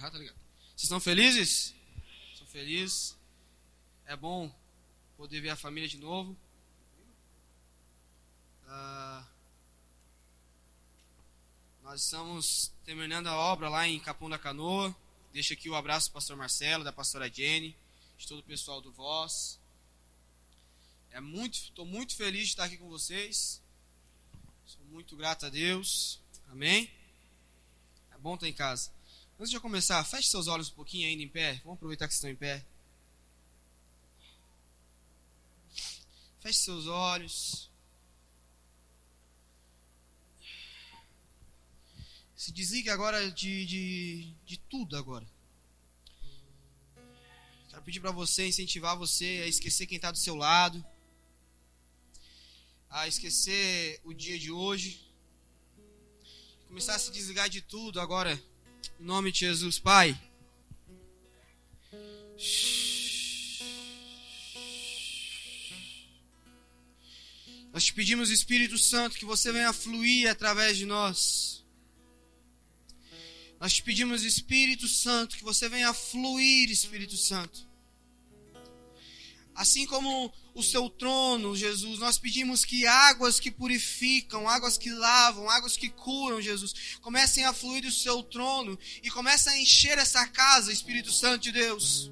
errar, tá ligado? Vocês estão felizes? Estou feliz. É bom poder ver a família de novo. Nós estamos terminando a obra lá em Capão da Canoa. Deixo aqui o abraço do pastor Marcelo, da pastora Jenny, de todo o pessoal do Voz. Estou muito feliz de estar aqui com vocês. Sou muito grato a Deus. Amém? É bom estar em casa. Antes de eu começar, feche seus olhos um pouquinho ainda em pé. Vamos aproveitar que estão em pé. Feche seus olhos. Se desligue agora de tudo agora. Quero pedir para você, incentivar você a esquecer quem está do seu lado. A esquecer o dia de hoje. Começar a se desligar de tudo agora. Em nome de Jesus, Pai. Nós te pedimos, Espírito Santo, que você venha fluir através de nós. Nós te pedimos, Espírito Santo, que você venha fluir, Espírito Santo. Assim como o seu trono, Jesus, nós pedimos que águas que purificam, águas que lavam, águas que curam, Jesus, comecem a fluir do seu trono e comecem a encher essa casa, Espírito Santo de Deus.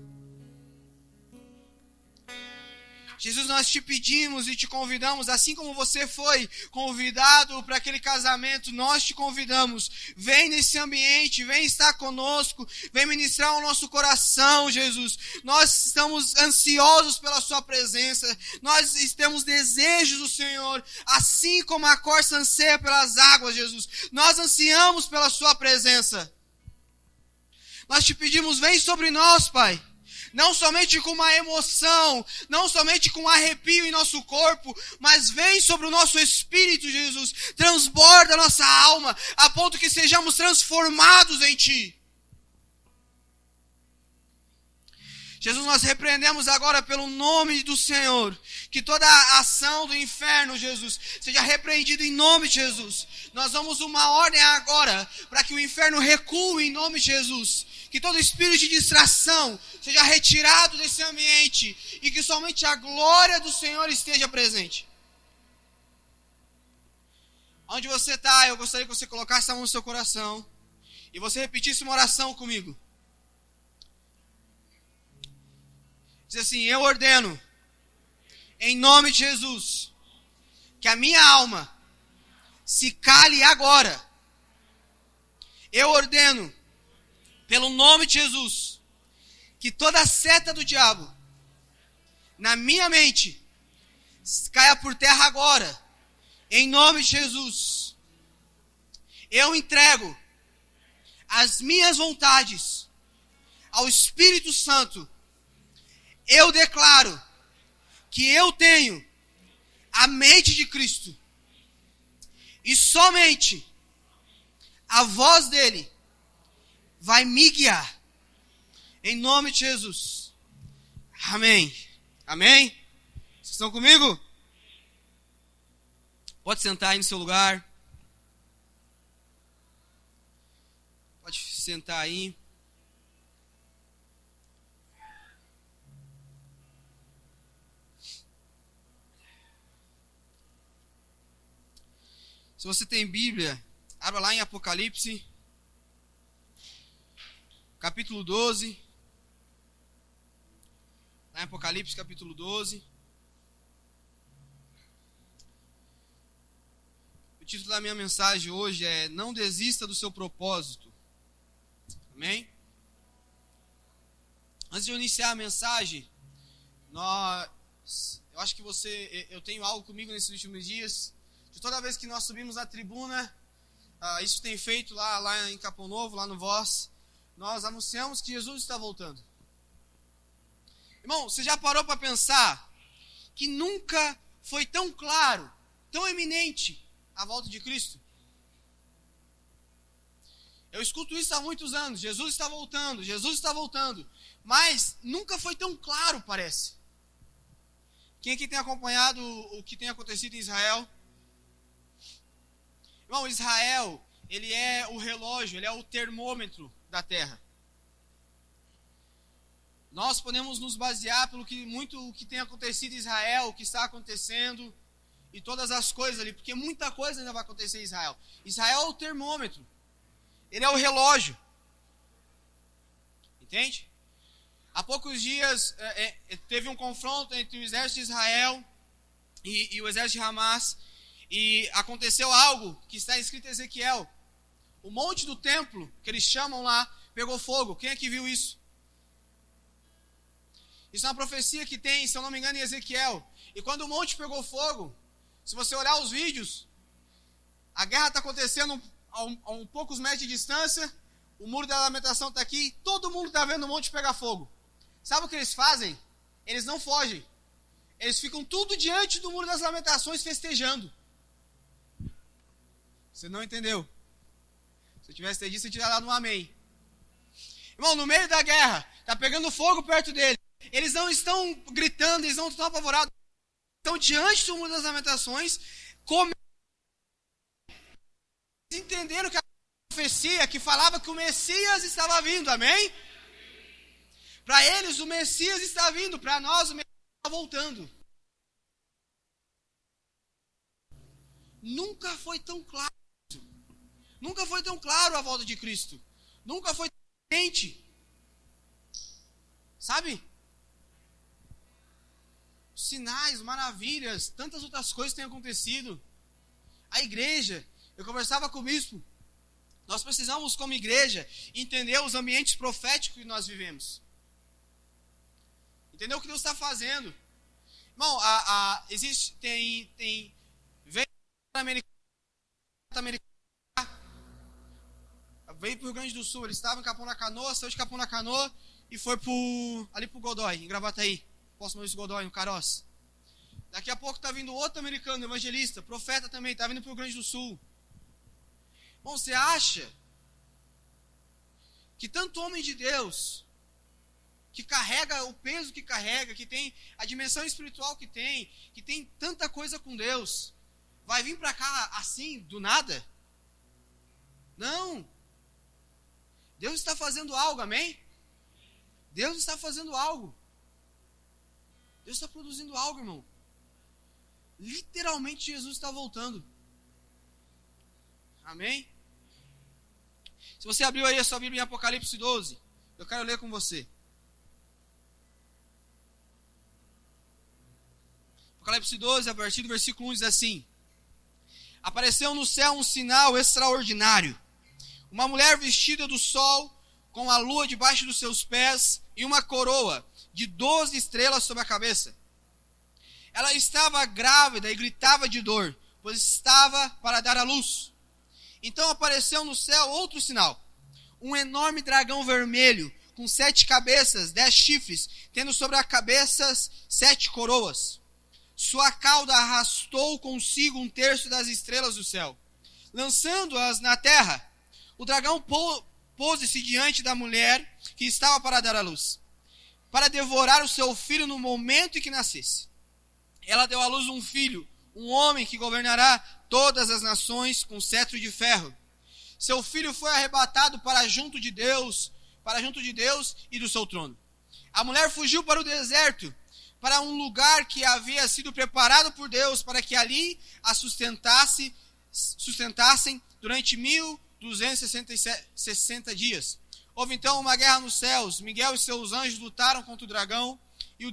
Jesus, nós te pedimos e te convidamos, assim como você foi convidado para aquele casamento, nós te convidamos. Vem nesse ambiente, vem estar conosco, vem ministrar o nosso coração, Jesus. Nós estamos ansiosos pela sua presença, nós temos desejos do Senhor, assim como a corça anseia pelas águas, Jesus. Nós ansiamos pela sua presença. Nós te pedimos, vem sobre nós, Pai. Não somente com uma emoção, não somente com um arrepio em nosso corpo, mas vem sobre o nosso espírito, Jesus. Transborda a nossa alma, a ponto que sejamos transformados em Ti. Jesus, nós repreendemos agora pelo nome do Senhor, que toda a ação do inferno, Jesus, seja repreendida em nome de Jesus. Nós damos uma ordem agora para que o inferno recue em nome de Jesus. Que todo espírito de distração seja retirado desse ambiente e que somente a glória do Senhor esteja presente. Onde você está, eu gostaria que você colocasse a mão no seu coração e você repetisse uma oração comigo. Diz assim: eu ordeno, em nome de Jesus, que a minha alma se cale agora. Eu ordeno, pelo nome de Jesus, que toda seta do diabo na minha mente caia por terra agora, em nome de Jesus. Eu entrego as minhas vontades ao Espírito Santo. Eu declaro que eu tenho a mente de Cristo e somente a voz dele vai me guiar. Em nome de Jesus. Amém. Amém? Vocês estão comigo? Pode sentar aí no seu lugar. Pode sentar aí. Se você tem Bíblia, abra lá em Apocalipse, capítulo 12. Lá em Apocalipse, capítulo 12. O título da minha mensagem hoje é: não desista do seu propósito. Amém? Antes de eu iniciar a mensagem, eu acho que eu tenho algo comigo nesses últimos dias. De toda vez que nós subimos na tribuna, isso tem feito lá em Capão Novo, lá no Voz, nós anunciamos que Jesus está voltando. Irmão, você já parou para pensar que nunca foi tão claro, tão eminente a volta de Cristo? Eu escuto isso há muitos anos: Jesus está voltando, Jesus está voltando. Mas nunca foi tão claro, parece. Quem aqui tem acompanhado o que tem acontecido em Israel? Irmão, Israel, ele é o relógio, ele é o termômetro da terra. Nós podemos nos basear pelo que muito o que tem acontecido em Israel, o que está acontecendo e todas as coisas ali, porque muita coisa ainda vai acontecer em Israel. Israel é o termômetro, ele é o relógio, entende? Há poucos dias teve um confronto entre o exército de Israel e o exército de Hamas, e aconteceu algo que está escrito em Ezequiel. O monte do templo, que eles chamam lá, pegou fogo. Quem é que viu isso? Isso é uma profecia que tem, se eu não me engano, em Ezequiel. E quando o monte pegou fogo, se você olhar os vídeos, a guerra está acontecendo a poucos metros de distância, o muro da lamentação está aqui, todo mundo está vendo o monte pegar fogo. Sabe o que eles fazem? Eles não fogem. Eles ficam tudo diante do muro das lamentações festejando. Você não entendeu? Se eu tivesse entendido, você teria dado um amém. Irmão, no meio da guerra, está pegando fogo perto deles. Eles não estão gritando, eles não estão apavorados. Estão diante do muro das lamentações, entenderam que a profecia que falava que o Messias estava vindo, amém? Para eles o Messias está vindo, para nós o Messias está voltando. Nunca foi tão claro. Nunca foi tão claro a volta de Cristo. Nunca foi tão evidente. Sabe? Sinais, maravilhas, tantas outras coisas têm acontecido. A igreja, eu conversava com o bispo, nós precisamos como igreja entender os ambientes proféticos que nós vivemos. Entender o que Deus está fazendo. Irmão, existe, veio veio para o Rio Grande do Sul, ele estava em Capão na Canoa, saiu de Capão na Canoa e foi ali para o Godói, em Gravataí. Posso Maurício Godói, no Caroz. Daqui a pouco está vindo outro americano, evangelista, profeta também, está vindo para o Rio Grande do Sul. Bom, você acha que tanto homem de Deus, que carrega o peso que carrega, que tem a dimensão espiritual que tem tanta coisa com Deus, vai vir para cá assim, do nada? Não. Deus está fazendo algo, amém? Deus está fazendo algo. Deus está produzindo algo, irmão. Literalmente Jesus está voltando. Amém? Se você abriu aí a sua Bíblia em Apocalipse 12, eu quero ler com você. Apocalipse 12, a partir do versículo 1 diz assim: apareceu no céu um sinal extraordinário. Uma mulher vestida do sol, com a lua debaixo dos seus pés e uma coroa de 12 estrelas sobre a cabeça. Ela estava grávida e gritava de dor, pois estava para dar à luz. Então apareceu no céu outro sinal. Um enorme dragão vermelho, com 7 cabeças, 10 chifres, tendo sobre as cabeças 7 coroas. Sua cauda arrastou consigo 1/3 das estrelas do céu, lançando-as na terra. O dragão pôs-se diante da mulher que estava para dar à luz, para devorar o seu filho no momento em que nascesse. Ela deu à luz um filho, um homem que governará todas as nações com cetro de ferro. Seu filho foi arrebatado para junto de Deus e do seu trono. A mulher fugiu para o deserto, para um lugar que havia sido preparado por Deus, para que ali a sustentassem durante 1260 dias. Houve então uma guerra nos céus. Miguel e seus anjos lutaram contra o dragão e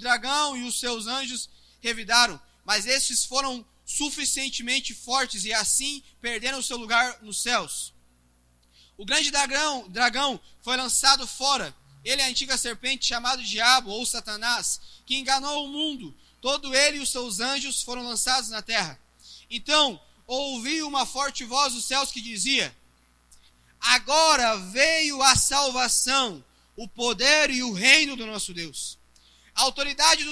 os seus anjos revidaram, mas estes foram suficientemente fortes e assim perderam o seu lugar nos céus. O grande dragão foi lançado fora. Ele é a antiga serpente chamado Diabo ou Satanás, que enganou o mundo. Todo ele e os seus anjos foram lançados na terra. Então ouvi uma forte voz dos céus que dizia: agora veio a salvação, o poder e o reino do nosso Deus. A autoridade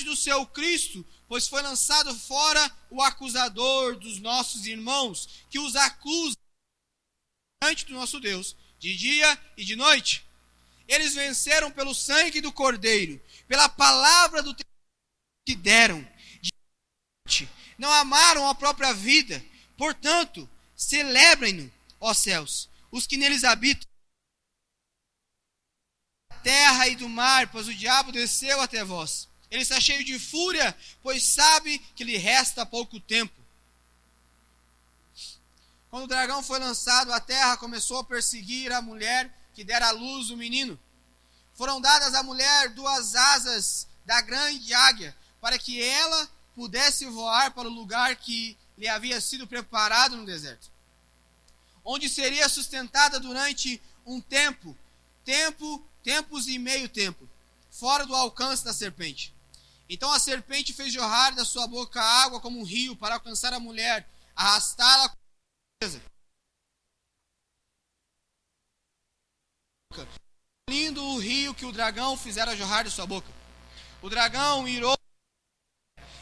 do seu Cristo, pois foi lançado fora o acusador dos nossos irmãos, que os acusa diante do nosso Deus, de dia e de noite. Eles venceram pelo sangue do Cordeiro, pela palavra do que deram. Não amaram a própria vida, portanto, celebrem-no, ó céus, os que neles habitam. A terra terra e do mar, pois o diabo desceu até vós. Ele está cheio de fúria, pois sabe que lhe resta pouco tempo. Quando o dragão foi lançado à terra, começou a perseguir a mulher que dera à luz o menino. Foram dadas à mulher 2 asas da grande águia, para que ela pudesse voar para o lugar que lhe havia sido preparado no deserto, onde seria sustentada durante um tempos e meio tempo, fora do alcance da serpente. Então a serpente fez jorrar da sua boca água como um rio para alcançar a mulher, arrastá-la com certeza. Lindo o rio que o dragão fizera jorrar de sua boca. O dragão irou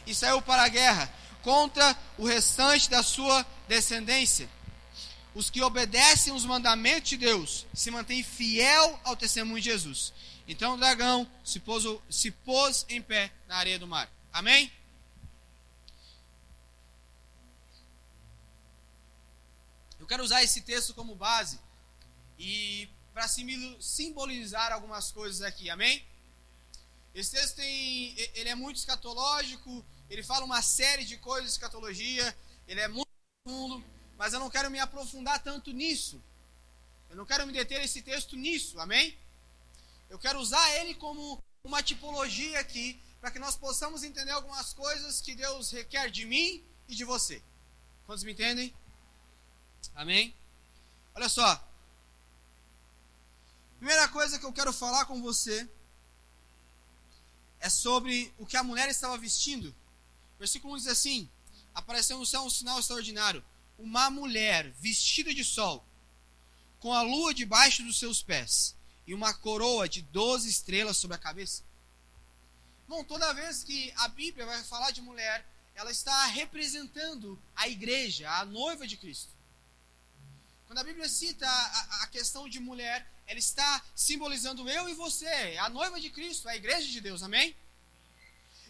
e saiu para a guerra contra o restante da sua descendência. Os que obedecem os mandamentos de Deus se mantêm fiel ao testemunho de Jesus. Então o dragão se pôs em pé na areia do mar. Amém? Eu quero usar esse texto como base e para simbolizar algumas coisas aqui. Amém? Esse texto ele é muito escatológico, ele fala uma série de coisas de escatologia, ele é muito profundo, mas eu não quero me aprofundar tanto nisso. Eu não quero me deter esse texto nisso, amém? Eu quero usar ele como uma tipologia aqui, para que nós possamos entender algumas coisas que Deus requer de mim e de você. Quantos me entendem? Amém? Olha só. Primeira coisa que eu quero falar com você é sobre o que a mulher estava vestindo. Versículo 1 diz assim: apareceu no céu um sinal extraordinário, uma mulher vestida de sol, com a lua debaixo dos seus pés, e uma coroa de 12 estrelas sobre a cabeça. Bom, toda vez que a Bíblia vai falar de mulher, ela está representando a igreja, a noiva de Cristo. Quando a Bíblia cita a questão de mulher, ela está simbolizando eu e você, a noiva de Cristo, a igreja de Deus, amém?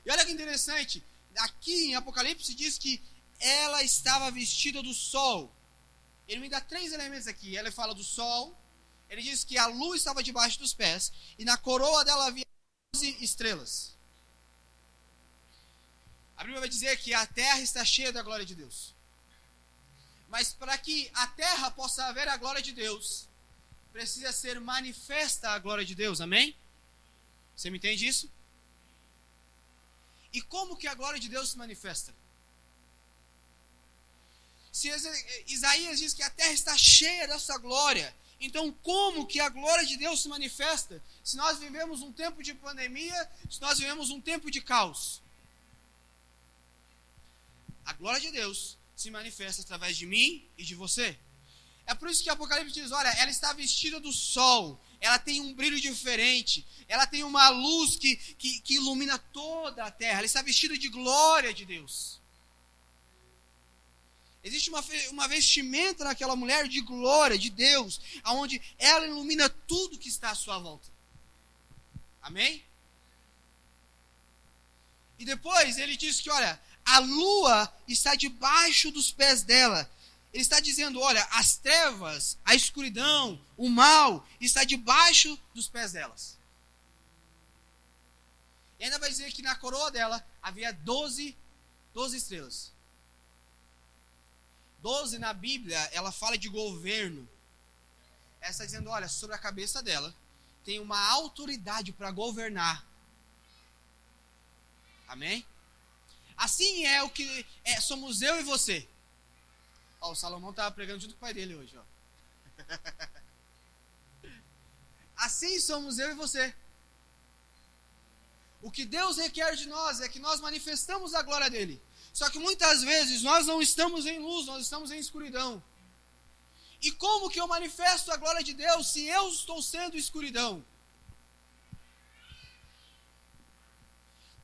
E olha que interessante, aqui em Apocalipse diz que ela estava vestida do sol. Ele me dá 3 elementos aqui. Ele fala do sol, ele diz que a lua estava debaixo dos pés, e na coroa dela havia 12 estrelas. A Bíblia vai dizer que a terra está cheia da glória de Deus. Mas para que a terra possa ver a glória de Deus, precisa ser manifesta a glória de Deus, amém? Você me entende isso? E como que a glória de Deus se manifesta? Se Isaías diz que a terra está cheia dessa glória, então como que a glória de Deus se manifesta se nós vivemos um tempo de pandemia, se nós vivemos um tempo de caos? A glória de Deus se manifesta através de mim e de você. É por isso que Apocalipse diz, olha, ela está vestida do sol, ela tem um brilho diferente, ela tem uma luz que ilumina toda a terra, ela está vestida de glória de Deus. Existe uma vestimenta naquela mulher de glória de Deus, onde ela ilumina tudo que está à sua volta. Amém? E depois ele diz que, olha, a lua está debaixo dos pés dela. Ele está dizendo, olha, as trevas, a escuridão, o mal, está debaixo dos pés delas. E ainda vai dizer que na coroa dela havia 12 estrelas. 12 na Bíblia, ela fala de governo. Ela está dizendo, olha, sobre a cabeça dela tem uma autoridade para governar. Amém? Assim é o que somos eu e você. Ó, o Salomão estava pregando junto com o pai dele hoje, ó. Assim somos eu e você. O que Deus requer de nós é que nós manifestamos a glória dele. Só que muitas vezes nós não estamos em luz, nós estamos em escuridão. E como que eu manifesto a glória de Deus se eu estou sendo escuridão?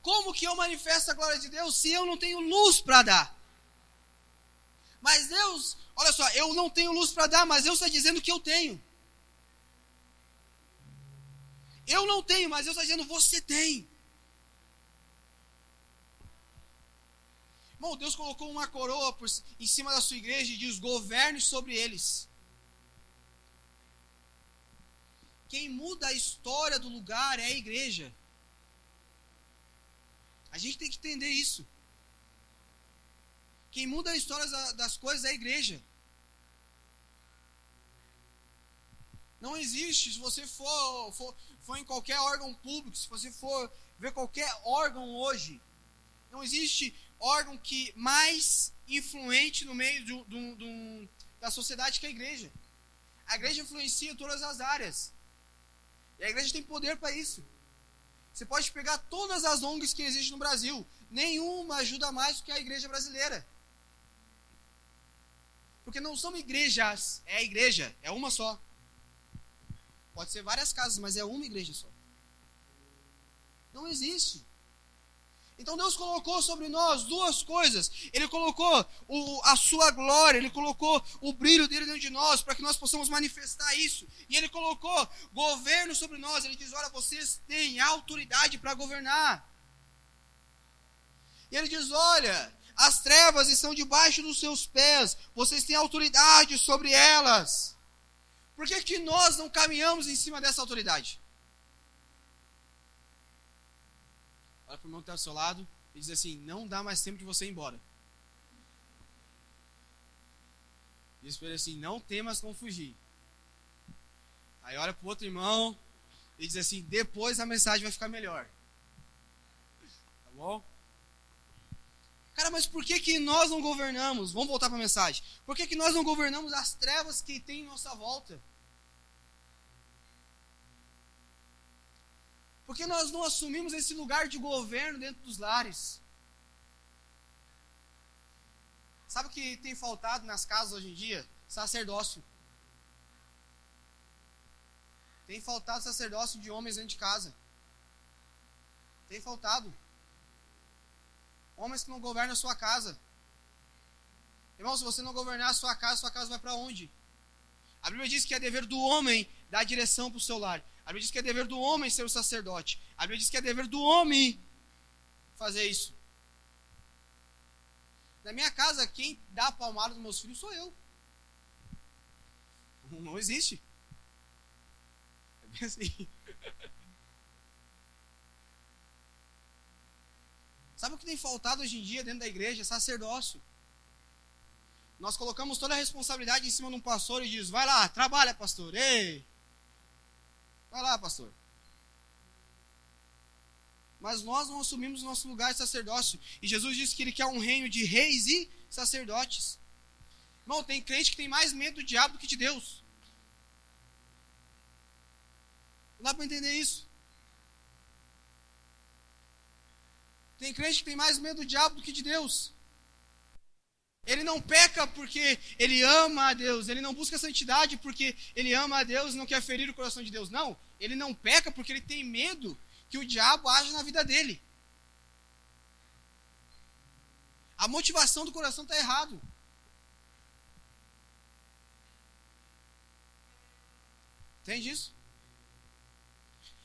Como que eu manifesto a glória de Deus se eu não tenho luz para dar? Mas Deus, olha só, eu não tenho luz para dar, mas Deus está dizendo que eu tenho. Eu não tenho, mas Deus está dizendo, você tem. Irmão, Deus colocou uma coroa em cima da sua igreja e diz, governe sobre eles. quem muda a história do lugar é a igreja. A gente tem que entender isso. Quem muda a história das coisas é a igreja. Não existe, se você for em qualquer órgão público, se você for ver qualquer órgão hoje, não existe órgão que mais influente no meio da sociedade que a igreja. A igreja influencia todas as áreas. E a igreja tem poder para isso. Você pode pegar todas as ONGs que existem no Brasil. Nenhuma ajuda mais do que a igreja brasileira. Porque não são igrejas, é a igreja, é uma só. Pode ser várias casas, mas é uma igreja só. Não existe. Então Deus colocou sobre nós duas coisas. Ele colocou a sua glória, Ele colocou o brilho dele dentro de nós, para que nós possamos manifestar isso. E Ele colocou governo sobre nós. Ele diz, olha, vocês têm autoridade para governar. E Ele diz, olha, as trevas estão debaixo dos seus pés. Vocês têm autoridade sobre elas. Por que nós não caminhamos em cima dessa autoridade? Olha para o irmão que está ao seu lado e diz assim, não dá mais tempo de você ir embora. Diz para ele assim, não temas como fugir. Aí olha para o outro irmão e diz assim, depois a mensagem vai ficar melhor. Tá bom? Cara, mas por que nós não governamos? Vamos voltar para a mensagem. Por que nós não governamos as trevas que tem em nossa volta? Por que nós não assumimos esse lugar de governo dentro dos lares? Sabe o que tem faltado nas casas hoje em dia? Sacerdócio. Tem faltado sacerdócio de homens dentro de casa. Tem faltado. Homens que não governam a sua casa. Irmão, se você não governar a sua casa vai para onde? A Bíblia diz que é dever do homem dar direção para o seu lar. A Bíblia diz que é dever do homem ser o sacerdote. A Bíblia diz que é dever do homem fazer isso. Na minha casa, quem dá a palmada dos meus filhos sou eu. Não existe. É bem assim. Sabe o que tem faltado hoje em dia dentro da igreja? Sacerdócio. Nós colocamos toda a responsabilidade em cima de um pastor e diz, vai lá, trabalha, pastor. Ei! Vai lá, pastor. Mas nós não assumimos o nosso lugar de sacerdócio. E Jesus disse que Ele quer um reino de reis e sacerdotes. Irmão, tem crente que tem mais medo do diabo do que de Deus. Não dá para entender isso. Tem crente que tem mais medo do diabo do que de Deus. Ele não peca porque ele ama a Deus. Ele não busca santidade porque ele ama a Deus e não quer ferir o coração de Deus. Não, ele não peca porque ele tem medo que o diabo age na vida dele. A motivação do coração está errado. Entende isso?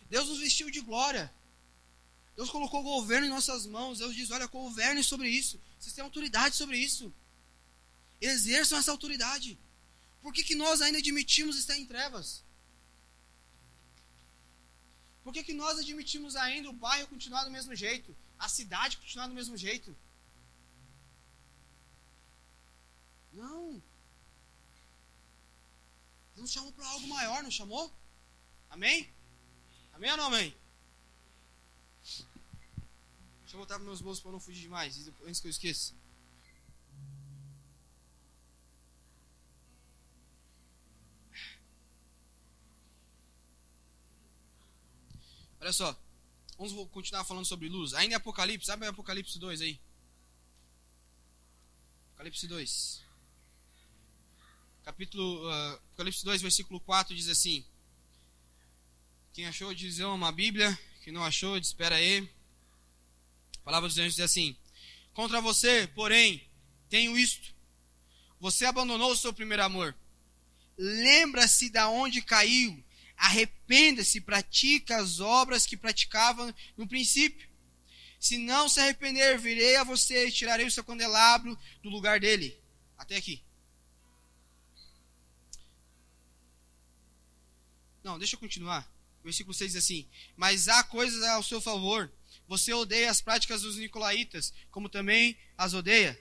Deus nos vestiu de glória. Deus colocou o governo em nossas mãos. Deus diz, olha, governe sobre isso. Vocês têm autoridade sobre isso. Exerçam essa autoridade. Por que nós ainda admitimos estar em trevas? Por que nós admitimos ainda o bairro continuar do mesmo jeito? A cidade continuar do mesmo jeito? Não. Deus nos chamou para algo maior, não chamou? Amém? Amém ou não amém? Deixa eu voltar para meus bolsos para não fugir demais, antes que eu esqueça. Olha só, vamos continuar falando sobre luz. Ainda em Apocalipse, abre Apocalipse 2 aí. Apocalipse 2. Apocalipse 2, versículo 4 diz assim. Quem achou diz eu amo a Bíblia. Quem não achou, espera aí. A palavra dos anjos diz assim. Contra você, porém, tenho isto. Você abandonou o seu primeiro amor. Lembra-se de onde caiu. Arrependa-se, pratica as obras que praticava no princípio. Se não se arrepender, virei a você e tirarei o seu candelabro do lugar dele. Até aqui. Não, deixa eu continuar. O versículo 6 diz assim: mas há coisas ao seu favor. Você odeia as práticas dos nicolaítas, como também as odeia.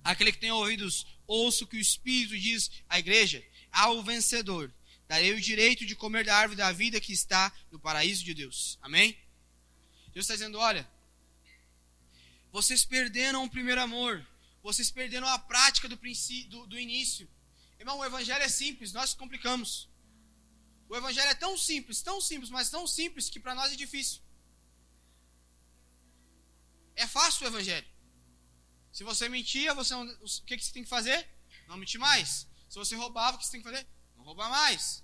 Aquele que tem ouvidos, ouça o que o Espírito diz à igreja. Ao vencedor darei o direito de comer da árvore da vida que está no paraíso de Deus. Amém? Deus está dizendo, olha, vocês perderam o primeiro amor. Vocês perderam a prática do início. Irmão, o evangelho é simples, nós complicamos. O evangelho é tão simples, mas tão simples que para nós é difícil. É fácil o evangelho. Se você mentia, o que você tem que fazer? Não mentir mais. Se você roubava, o que você tem que fazer? Não roubar mais.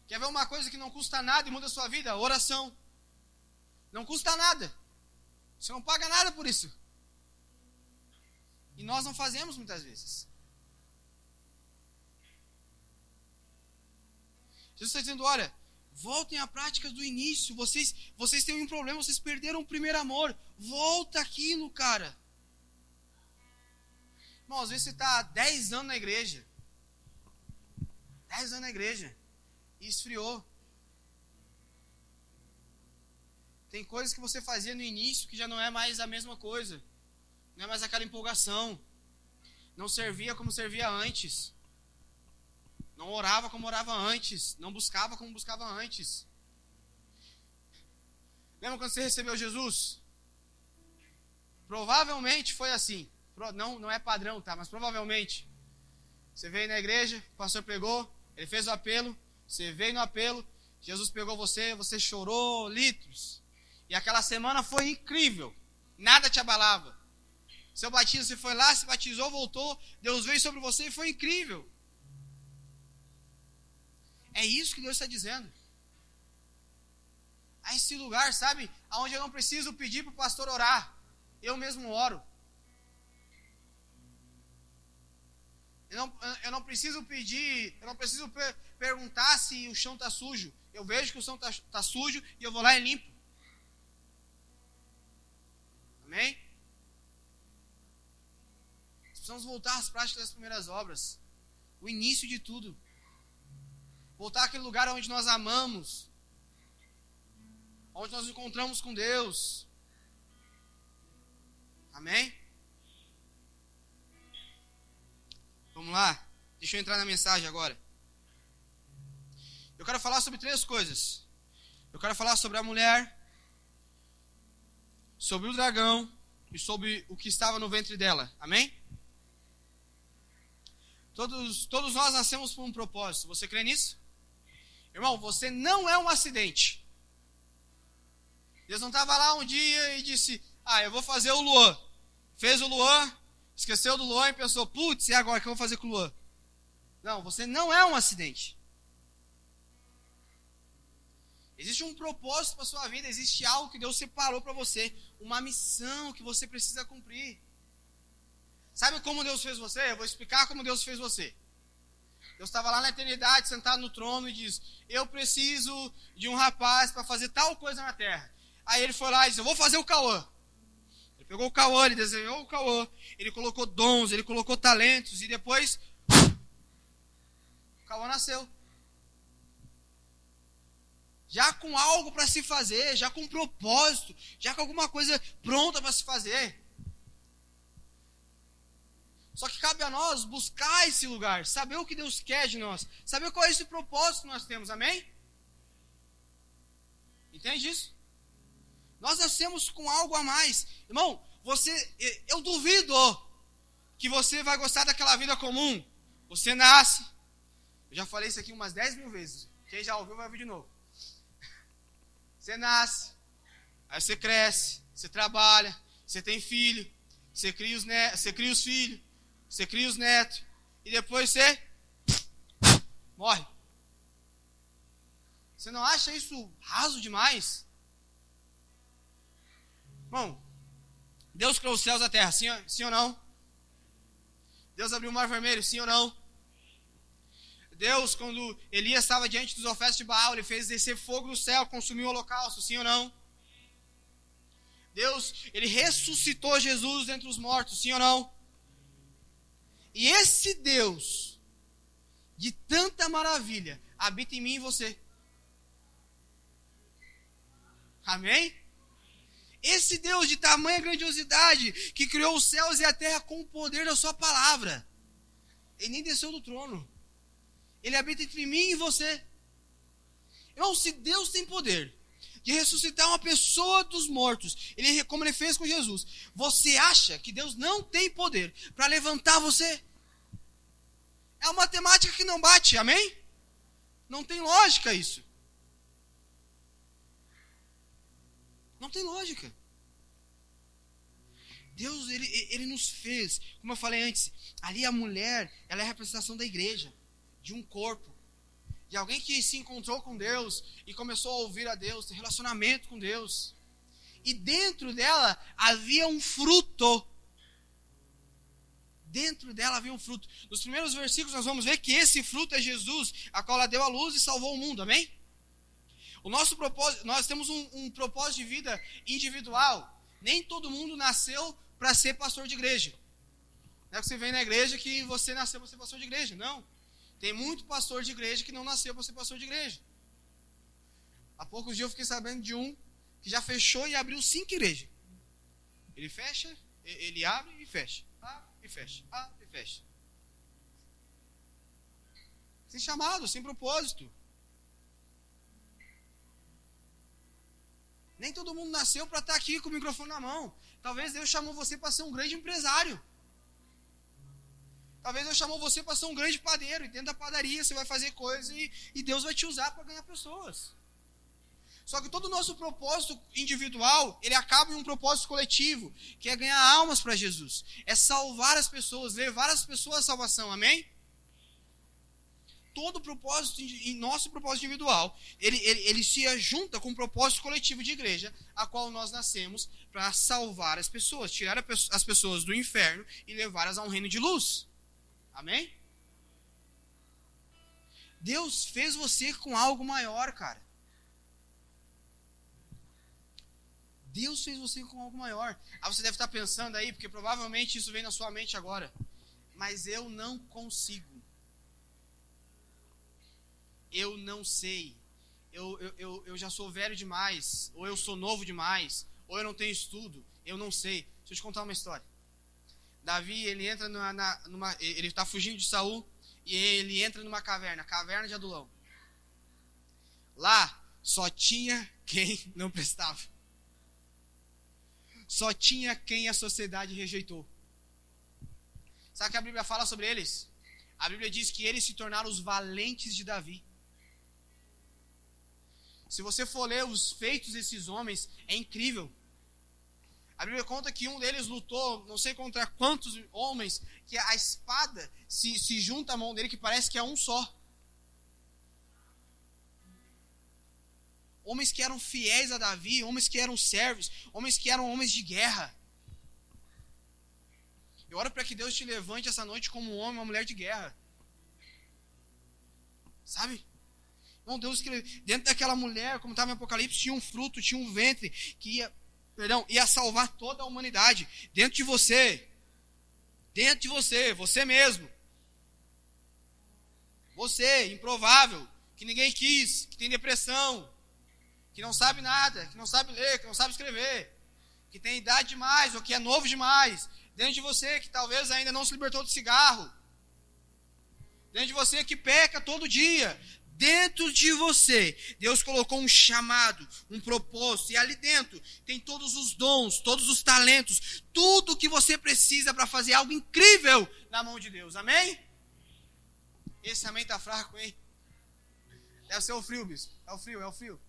Quer ver uma coisa que não custa nada e muda a sua vida? Oração. Não custa nada. Você não paga nada por isso. E nós não fazemos muitas vezes. Jesus está dizendo, olha, voltem à prática do início. Vocês têm um problema, vocês perderam o primeiro amor. Volta aquilo, cara. Irmão, às vezes você está 10 anos na igreja. 10 anos na igreja. E esfriou. Tem coisas que você fazia no início que já não é mais a mesma coisa. Não é mais aquela empolgação. Não servia como servia antes. Não orava como orava antes. Não buscava como buscava antes. Lembra quando você recebeu Jesus? Provavelmente foi assim. Não é padrão, tá? Mas provavelmente. Você veio na igreja, o pastor pregou, ele fez o apelo. Você veio no apelo, Jesus pegou você chorou litros. E aquela semana foi incrível. Nada te abalava. Seu batismo, você foi lá, se batizou, voltou. Deus veio sobre você e foi incrível. É isso que Deus está dizendo. A esse lugar, sabe? Onde eu não preciso pedir para o pastor orar. Eu mesmo oro. Eu não preciso pedir, eu não preciso perguntar se o chão está sujo. Eu vejo que o chão está sujo e eu vou lá e limpo. Amém? Precisamos voltar às práticas das primeiras obras. O início de tudo. Voltar àquele lugar onde nós amamos. Onde nós nos encontramos com Deus. Amém? Vamos lá? Deixa eu entrar na mensagem agora. Eu quero falar sobre 3 coisas. Eu quero falar sobre a mulher, sobre o dragão e sobre o que estava no ventre dela. Amém? Todos nós nascemos por um propósito. Você crê nisso? Irmão, você não é um acidente. Deus não estava lá um dia e disse, eu vou fazer o Luan. Fez o Luan, esqueceu do Luan e pensou, putz, e agora o que eu vou fazer com o Luan? Não, você não é um acidente. Existe um propósito para a sua vida, existe algo que Deus separou para você, uma missão que você precisa cumprir. Sabe como Deus fez você? Eu vou explicar como Deus fez você. Deus estava lá na eternidade, sentado no trono e diz, eu preciso de um rapaz para fazer tal coisa na terra. Aí ele foi lá e disse, eu vou fazer o Cauã. Ele pegou o Cauã, ele desenhou o Cauã, ele colocou dons, ele colocou talentos e depois o Cauã nasceu. Já com algo para se fazer, já com um propósito, já com alguma coisa pronta para se fazer. Só que cabe a nós buscar esse lugar, saber o que Deus quer de nós, saber qual é esse propósito que nós temos, amém? Entende isso? Nós nascemos com algo a mais. Irmão, eu duvido que você vai gostar daquela vida comum. Você nasce, eu já falei isso aqui umas 10.000 vezes, quem já ouviu vai ouvir de novo. Você nasce, aí você cresce, você trabalha, você tem filho, você cria os filhos, você cria os netos, e depois você morre. Você não acha isso raso demais? Bom, Deus criou os céus e a terra, sim ou não? Deus abriu o mar vermelho, sim ou não? Deus, quando Elias estava diante dos ofertas de Baal, ele fez descer fogo do céu, consumiu o holocausto, sim ou não? Deus, ele ressuscitou Jesus dentre os mortos, sim ou não? E esse Deus quanta maravilha habita em mim e você. Amém? Esse Deus de tamanha grandiosidade, que criou os céus e a terra com o poder da sua palavra. Ele nem desceu do trono. Ele habita entre mim e você. Irmão, se Deus tem poder de ressuscitar uma pessoa dos mortos, como ele fez com Jesus, você acha que Deus não tem poder para levantar você? É uma matemática que não bate, amém? Não tem lógica isso. Não tem lógica. Deus, ele nos fez, como eu falei antes, ali a mulher, ela é a representação da igreja, de um corpo, de alguém que se encontrou com Deus e começou a ouvir a Deus, ter relacionamento com Deus. E dentro dela havia um fruto. Dentro dela havia um fruto. Nos primeiros versículos nós vamos ver que esse fruto é Jesus, a qual ela deu à luz e salvou o mundo, amém? O nosso propósito, nós temos um propósito de vida individual. Nem todo mundo nasceu para ser pastor de igreja. Não é que você vem na igreja que você nasceu para ser pastor de igreja. Não. Tem muito pastor de igreja que não nasceu para ser pastor de igreja. Há poucos dias eu fiquei sabendo de um que já fechou e abriu 5 igrejas. Ele fecha, ele abre e fecha. Abre e fecha. Abre e fecha. Sem chamado, sem propósito. Nem todo mundo nasceu para estar aqui com o microfone na mão. Talvez Deus chamou você para ser um grande empresário. Talvez Deus chamou você para ser um grande padeiro. E dentro da padaria você vai fazer coisas e Deus vai te usar para ganhar pessoas. Só que todo o nosso propósito individual, ele acaba em um propósito coletivo, que é ganhar almas para Jesus. É salvar as pessoas, levar as pessoas à salvação. Amém? Todo propósito, em nosso propósito individual, ele se junta com o propósito coletivo de igreja, a qual nós nascemos para salvar as pessoas, tirar as pessoas do inferno e levá-las a um reino de luz. Amém? Deus fez você com algo maior, cara. Deus fez você com algo maior. Ah, você deve estar pensando aí, porque provavelmente isso vem na sua mente agora. Mas eu não consigo. Eu não sei, eu já sou velho demais, ou eu sou novo demais, ou eu não tenho estudo, eu não sei. Deixa eu te contar uma história. Davi, ele entra ele está fugindo de Saul, e ele entra numa caverna, caverna de Adulão. Lá, só tinha quem não prestava. Só tinha quem a sociedade rejeitou. Sabe o que a Bíblia fala sobre eles? A Bíblia diz que eles se tornaram os valentes de Davi. Se você for ler os feitos desses homens, é incrível. A Bíblia conta que um deles lutou, não sei contra quantos homens, que a espada se junta à mão dele, que parece que é um só. Homens que eram fiéis a Davi, homens que eram servos, homens que eram homens de guerra. Eu oro para que Deus te levante essa noite como um homem, uma mulher de guerra. Sabe? Bom, Deus escreveu, dentro daquela mulher, como estava em Apocalipse, tinha um fruto, tinha um ventre que ia salvar toda a humanidade. Dentro de você, você mesmo. Você, improvável, que ninguém quis, que tem depressão, que não sabe nada, que não sabe ler, que não sabe escrever, que tem idade demais ou que é novo demais. Dentro de você que talvez ainda não se libertou do cigarro. Dentro de você que peca todo dia. Dentro de você, Deus colocou um chamado, um propósito, e ali dentro tem todos os dons, todos os talentos, tudo que você precisa para fazer algo incrível na mão de Deus, amém? Esse amém tá fraco, hein? Deve ser o frio, bispo, é o frio.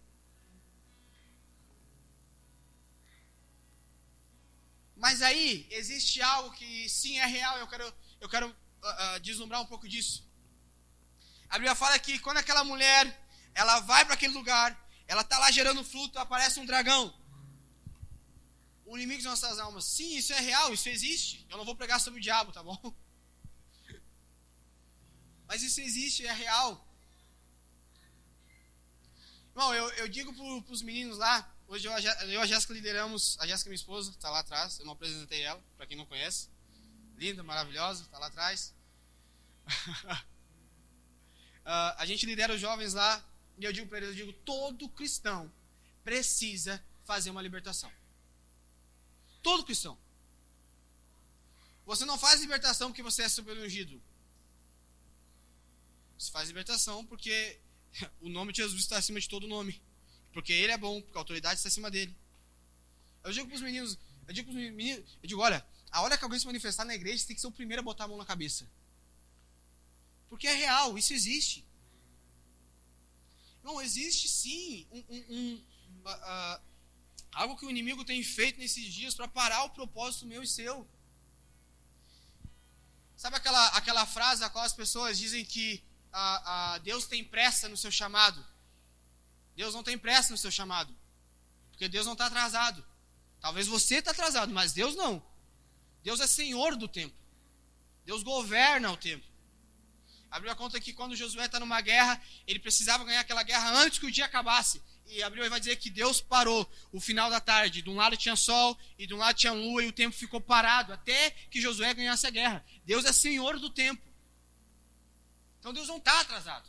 Mas aí, existe algo que sim é real, eu quero deslumbrar um pouco disso. A Bíblia fala que quando aquela mulher, ela vai para aquele lugar, ela está lá gerando fruto, aparece um dragão. O inimigo de nossas almas. Sim, isso é real, isso existe. Eu não vou pregar sobre o diabo, tá bom? Mas isso existe, é real. Bom, eu digo para os meninos lá, hoje eu e a Jéssica lideramos, a Jéssica minha esposa, está lá atrás, eu não apresentei ela, para quem não conhece. Linda, maravilhosa, está lá atrás. a gente lidera os jovens lá, e eu digo para eles, todo cristão precisa fazer uma libertação. Todo cristão. Você não faz libertação porque você é super ungido. Você faz libertação porque o nome de Jesus está acima de todo nome. Porque ele é bom, porque a autoridade está acima dele. Eu digo para os meninos, olha, a hora que alguém se manifestar na igreja, você tem que ser o primeiro a botar a mão na cabeça. Porque é real, isso existe. Não, existe sim algo que o inimigo tem feito nesses dias para parar o propósito meu e seu. Sabe aquela frase a qual as pessoas dizem que Deus tem pressa no seu chamado? Deus não tem pressa no seu chamado. Porque Deus não está atrasado. Talvez você está atrasado, mas Deus não. Deus é Senhor do tempo. Deus governa o tempo. A Bíblia conta que quando Josué está numa guerra, ele precisava ganhar aquela guerra antes que o dia acabasse. E a Bíblia vai dizer que Deus parou o final da tarde. De um lado tinha sol e de um lado tinha lua e o tempo ficou parado até que Josué ganhasse a guerra. Deus é Senhor do tempo. Então Deus não está atrasado.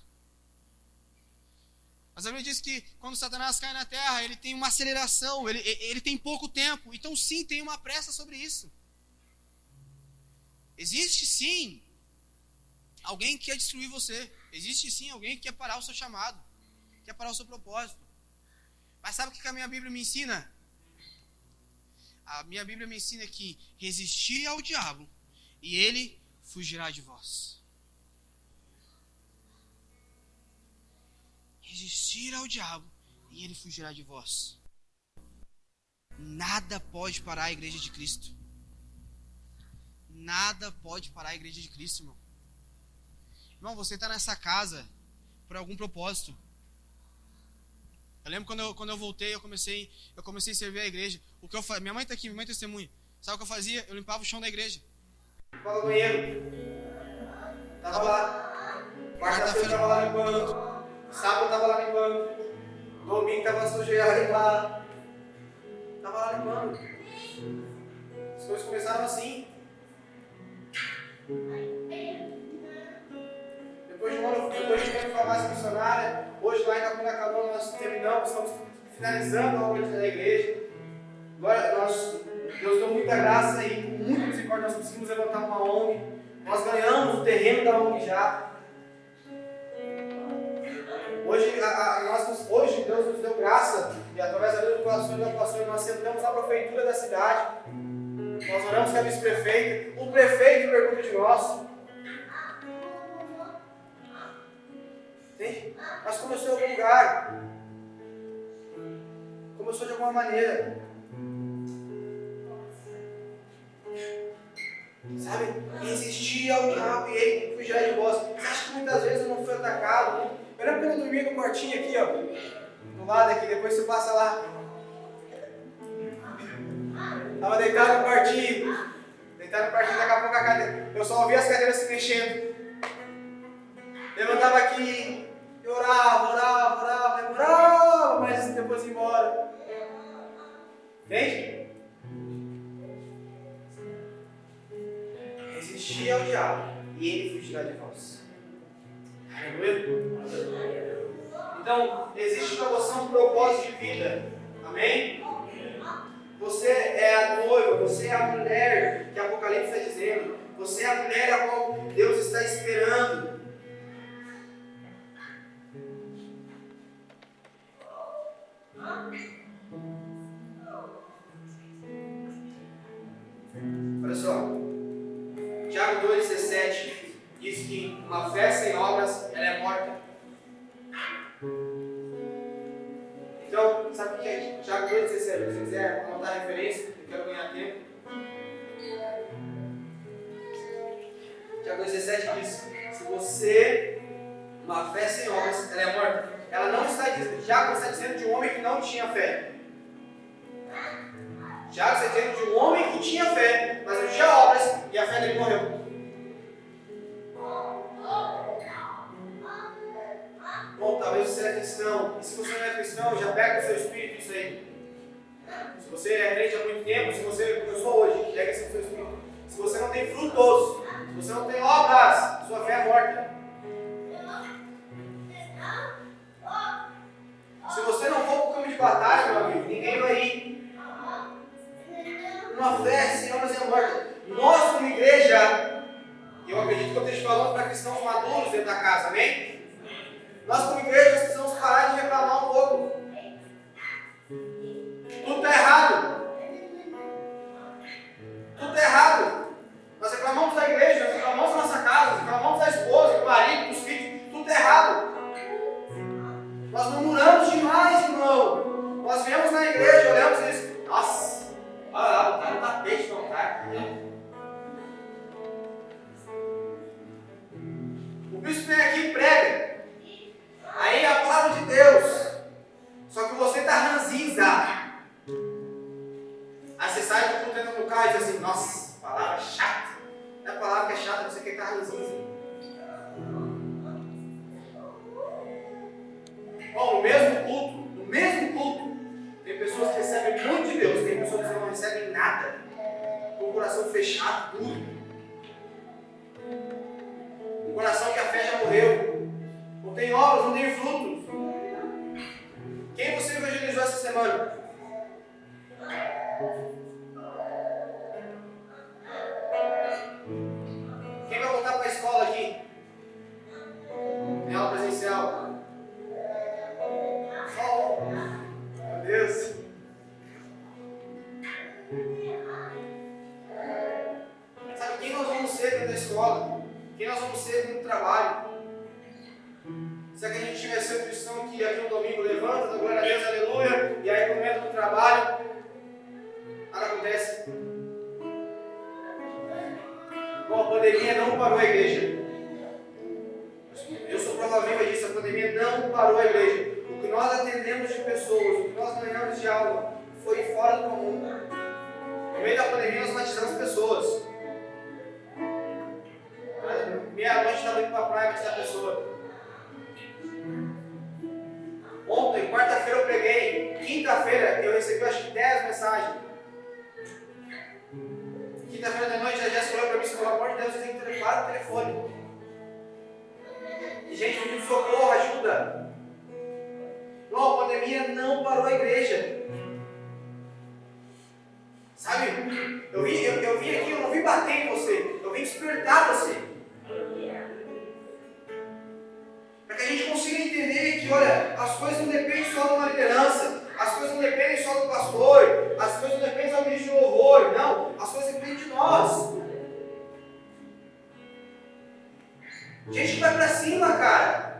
Mas a Bíblia diz que quando Satanás cai na terra, ele tem uma aceleração, ele tem pouco tempo. Então sim, tem uma pressa sobre isso. Existe sim alguém que quer destruir você. Existe sim alguém que quer parar o seu chamado, quer parar o seu propósito. Mas sabe o que a minha Bíblia me ensina? A minha Bíblia me ensina que resistir ao diabo e ele fugirá de vós. Resistir ao diabo e ele fugirá de vós. Nada pode parar a igreja de Cristo. Nada pode parar a igreja de Cristo, irmão. Irmão, você está nessa casa por algum propósito. Eu lembro quando eu voltei, eu comecei a servir a igreja. O que eu minha mãe está aqui, minha mãe testemunha. Sabe o que eu fazia? Eu limpava o chão da igreja. Limpava o banheiro. Tava lá. Quarta-feira tava lá limpando. Sábado tava lá limpando. Domingo tava sujeirado limpar. Tava lá limpando. As coisas começaram assim. Depois de um tempo de farmácia missionária, hoje lá em Capinacabana nós terminamos, estamos finalizando a obra da igreja. Agora Deus deu muita graça e com muita misericórdia nós conseguimos levantar uma ONG. Nós ganhamos o terreno da ONG já. Hoje Deus nos deu graça e através da vida do pastor e da pastora nós sentamos na prefeitura da cidade. Nós oramos com a vice-prefeita. O prefeito pergunta de nós. Entende? Mas começou em algum lugar. Começou de alguma maneira. Sabe? Resistir ao diabo e ele fugirá de vós. Você acha que muitas vezes eu não fui atacado? Eu lembro quando eu dormia no quartinho aqui, ó. Do lado aqui, depois você passa lá. Estava deitado no quartinho. Daqui a pouco a cadeira. Eu só ouvia as cadeiras se mexendo. Levantava aqui. Eu orava, mas depois ia embora. Entende? Resistir ao diabo e ele fugirá de vós. Aleluia? Então, existe para você um propósito de vida. Amém? Você é a noiva, você é a mulher que Apocalipse está dizendo. Você é a mulher a qual Deus está esperando. Olha só, Tiago 2,17 diz que uma fé sem obras ela é morta. Então, sabe o que é Tiago 2,17? Se você quiser anotar a referência, eu quero ganhar tempo. Tiago 2,17 diz: se você, uma fé sem obras, ela é morta. Ela não está dizendo, Tiago está dizendo de um homem que não tinha fé. Tiago está dizendo de um homem que tinha fé, mas não tinha obras e a fé dele morreu. Bom, talvez você é cristão, e se você não é cristão, já pega o seu espírito isso aí. Se você é crente há muito tempo, se você começou hoje, pega esse seu espírito. Se você não tem frutos, se você não tem obras, sua fé é morta. batalha, meu amigo, ninguém vai ir. Uma fé sem obras é morta. Nós, como igreja, eu acredito que eu esteja falando para cristãos maduros dentro da casa, amém? Nós, como igreja, precisamos parar de reclamar um pouco. Tudo está errado. Tudo está errado. Nós reclamamos da igreja, nós reclamamos da nossa casa, nós reclamamos da esposa, do marido, dos filhos. Tudo está errado. Nós murmuramos demais, irmão. Nós viemos na igreja, olhamos e dizemos, nossa, olha lá, tá no tapete, não tá? O bispo vem aqui e prega. Aí a palavra de Deus. Só que você está ranzinza. Aí você sai do culto, entra no carro e diz assim, nossa, palavra chata. Não é a palavra que é chata, você quer estar ranzinza. Bom, no mesmo culto, tem pessoas que recebem muito de Deus, tem pessoas que não recebem nada, com o coração fechado, duro, um coração que a fé já morreu, não tem obras, não tem frutos. Quem você evangelizou essa semana? Quem vai voltar para a escola aqui? Em aula presencial? Meu Deus. Sabe quem nós vamos ser dentro da escola? Quem nós vamos ser dentro do trabalho? Se é que a gente tiver sido cristão que aqui no domingo levanta, dá glória a Deus, aleluia, e aí quando entra no trabalho, nada acontece. Bom, a pandemia não parou a igreja. Eu sou prova viva disso, a pandemia não parou a igreja. O que nós atendemos de pessoas, o que nós ganhamos de aula, foi fora do comum. No meio da pandemia nós batizamos pessoas. Meia-noite estava indo para a praia batizar a pessoa. Ontem, quarta-feira eu preguei. Quinta-feira eu recebi acho que 10 mensagens. Quinta-feira da noite a Jéssica olhou para mim e falou, pelo amor de Deus, você tem que levar o telefone. E gente pedindo socorro, ajuda. Não, a pandemia não parou a igreja. Sabe, eu vim aqui, eu não vim bater em você, eu vim despertar você. Para que a gente consiga entender que, olha, as coisas não dependem só de uma liderança, as coisas não dependem só do pastor, as coisas não dependem só do ministro de louvor, não, as coisas dependem de nós. Gente que vai para cima, cara.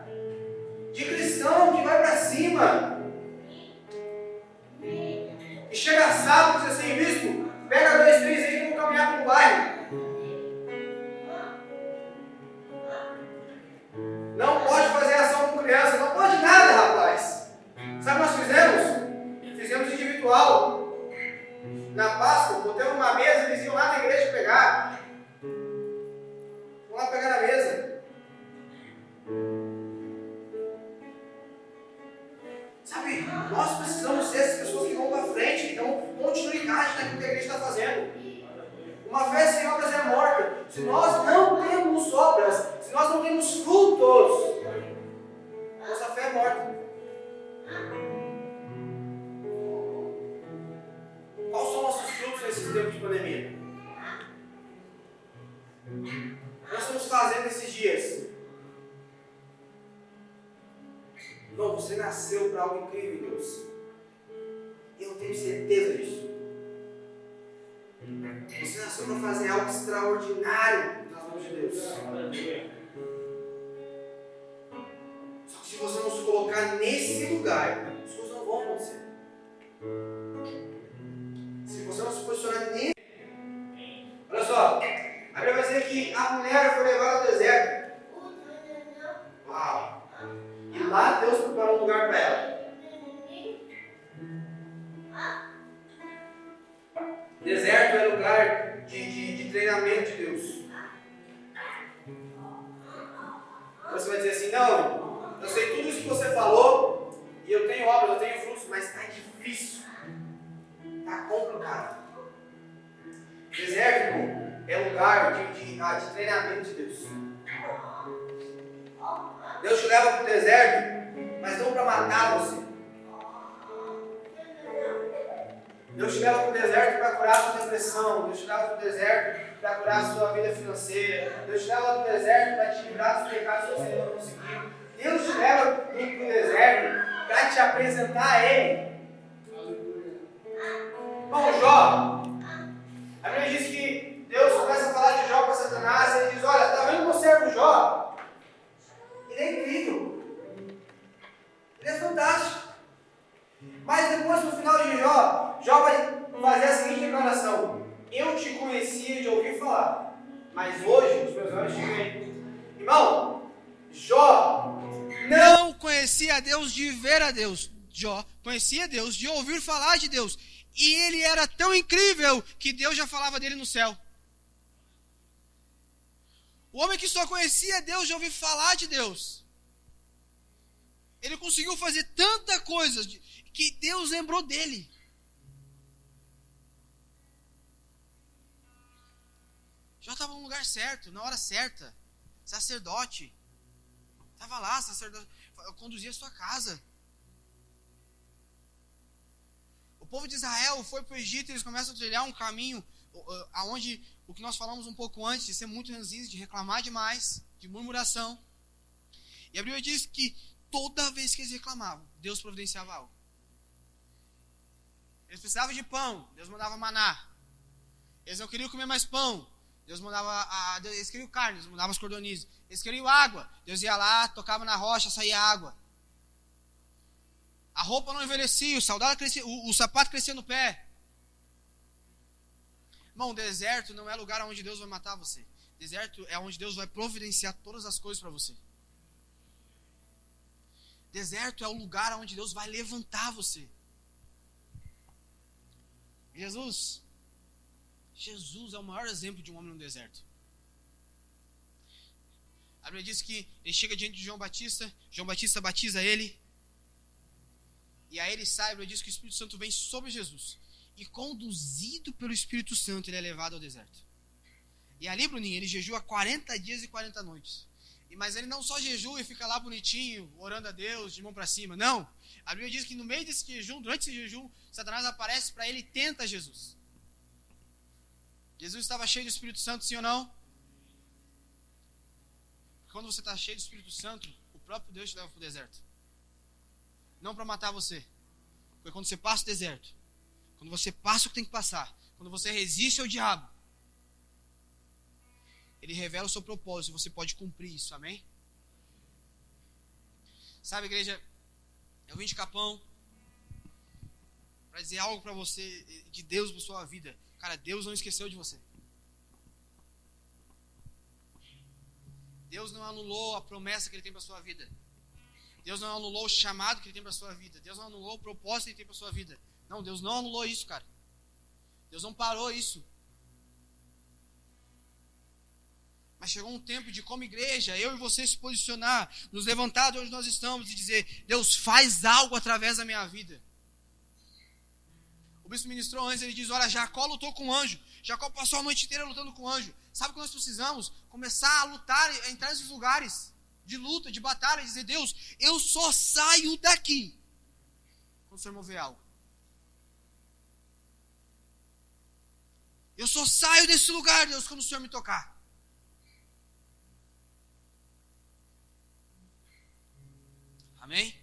De cristão que vai para cima. E chega sábado e diz assim, bispo, pega 2, 3 aí que vamos caminhar para o bairro. Não pode fazer ação com criança, não pode nada, rapaz. Sabe o que nós fizemos? Fizemos individual. Na Páscoa, botamos uma mesa, eles iam lá na igreja pegar. Vão lá pegar na mesa. Sabe, nós precisamos ser essas pessoas que vão para frente, que dão continuidade naquilo que a igreja está fazendo. Uma fé sem obras é morta. Se nós não temos obras, se nós não temos frutos, nossa fé é morta. Quais são nossos frutos nesses tempos de pandemia? O que nós estamos fazendo nesses dias? Não, você nasceu para algo incrível, Deus. Eu tenho certeza disso. Você nasceu para fazer algo extraordinário nas mãos de Deus. Só que se você não se colocar nesse lugar, as coisas não vão acontecer. Se você não se posicionar nesse... Olha só, a Bíblia vai dizer que a mulher foi levada ao deserto. Uau! E lá Deus preparou um lugar para ela. Deserto é lugar de treinamento de Deus. Você vai dizer assim, não, eu sei tudo isso que você falou, e eu tenho obras, eu tenho frutos, mas está difícil. Está complicado. Deserto, irmão, é lugar de treinamento de Deus. Deus te leva para o deserto, mas não para matar você. Deus te leva para o deserto para curar a sua depressão. Deus te leva para o deserto para curar a sua vida financeira. Deus te leva para o deserto para te livrar dos pecados que você não conseguiu. Deus te leva para o deserto para te apresentar a Ele. Bom, Jó, a Bíblia diz que Deus começa a falar de Jó para Satanás e ele diz, olha, está vendo o meu servo Jó? Ele é incrível. Ele é fantástico. Mas depois, no final de Jó, Jó vai fazer a seguinte declaração: eu te conhecia de ouvir falar, mas hoje os meus olhos te veem. Irmão, Jó não conhecia Deus de ver a Deus. Jó conhecia Deus de ouvir falar de Deus. E ele era tão incrível que Deus já falava dele no céu. O homem que só conhecia Deus de ouvir falar de Deus, ele conseguiu fazer tanta coisa que Deus lembrou dele. Jó estava no lugar certo, na hora certa. Sacerdote. Estava lá, sacerdote. Conduzia a sua casa. O povo de Israel foi para o Egito e eles começam a trilhar um caminho aonde o que nós falamos um pouco antes, de ser muito ranzinho, de reclamar demais, de murmuração. E a Bíblia diz que toda vez que eles reclamavam, Deus providenciava algo. Eles precisavam de pão, Deus mandava maná. Eles não queriam comer mais pão, Deus mandava. Eles queriam carne, Deus mandava as cordonizes. Eles queriam água, Deus ia lá, tocava na rocha, saía água. A roupa não envelhecia, o sapato crescia no pé. Irmão, o deserto não é lugar onde Deus vai matar você. Deserto é onde Deus vai providenciar todas as coisas para você. Deserto é o lugar onde Deus vai levantar você. Jesus é o maior exemplo de um homem no deserto. A Bíblia diz que ele chega diante de João Batista batiza ele. E aí ele sai, a Bíblia diz que o Espírito Santo vem sobre Jesus. E conduzido pelo Espírito Santo, ele é levado ao deserto. E ali, Bruninho, ele jejua 40 dias e 40 noites. Mas ele não só jejua e fica lá bonitinho, orando a Deus, de mão para cima. Não. A Bíblia diz que no meio desse jejum, durante esse jejum, Satanás aparece para ele e tenta Jesus. Jesus estava cheio do Espírito Santo, sim ou não? Quando você está cheio do Espírito Santo, o próprio Deus te leva para o deserto. Não para matar você. Porque quando você passa o deserto, quando você passa o que tem que passar, quando você resiste ao diabo, ele revela o seu propósito e você pode cumprir isso, amém? Sabe, igreja, eu vim de Capão para dizer algo para você, de Deus para sua vida. Cara, Deus não esqueceu de você. Deus não anulou a promessa que Ele tem para sua vida. Deus não anulou o chamado que Ele tem para sua vida. Deus não anulou o propósito que Ele tem para sua vida. Não, Deus não anulou isso, cara. Deus não parou isso. Mas chegou um tempo de, como igreja, eu e você se posicionar, nos levantar de onde nós estamos e dizer: Deus, faz algo através da minha vida. O bispo ministrou antes, ele diz: olha, Jacó lutou com o anjo. Jacó passou a noite inteira lutando com o anjo. Sabe o que nós precisamos? Começar a lutar, a entrar nesses lugares de luta, de batalha, e dizer: Deus, eu só saio daqui quando o Senhor mover algo. Eu só saio desse lugar, Deus, quando o Senhor me tocar. Amém?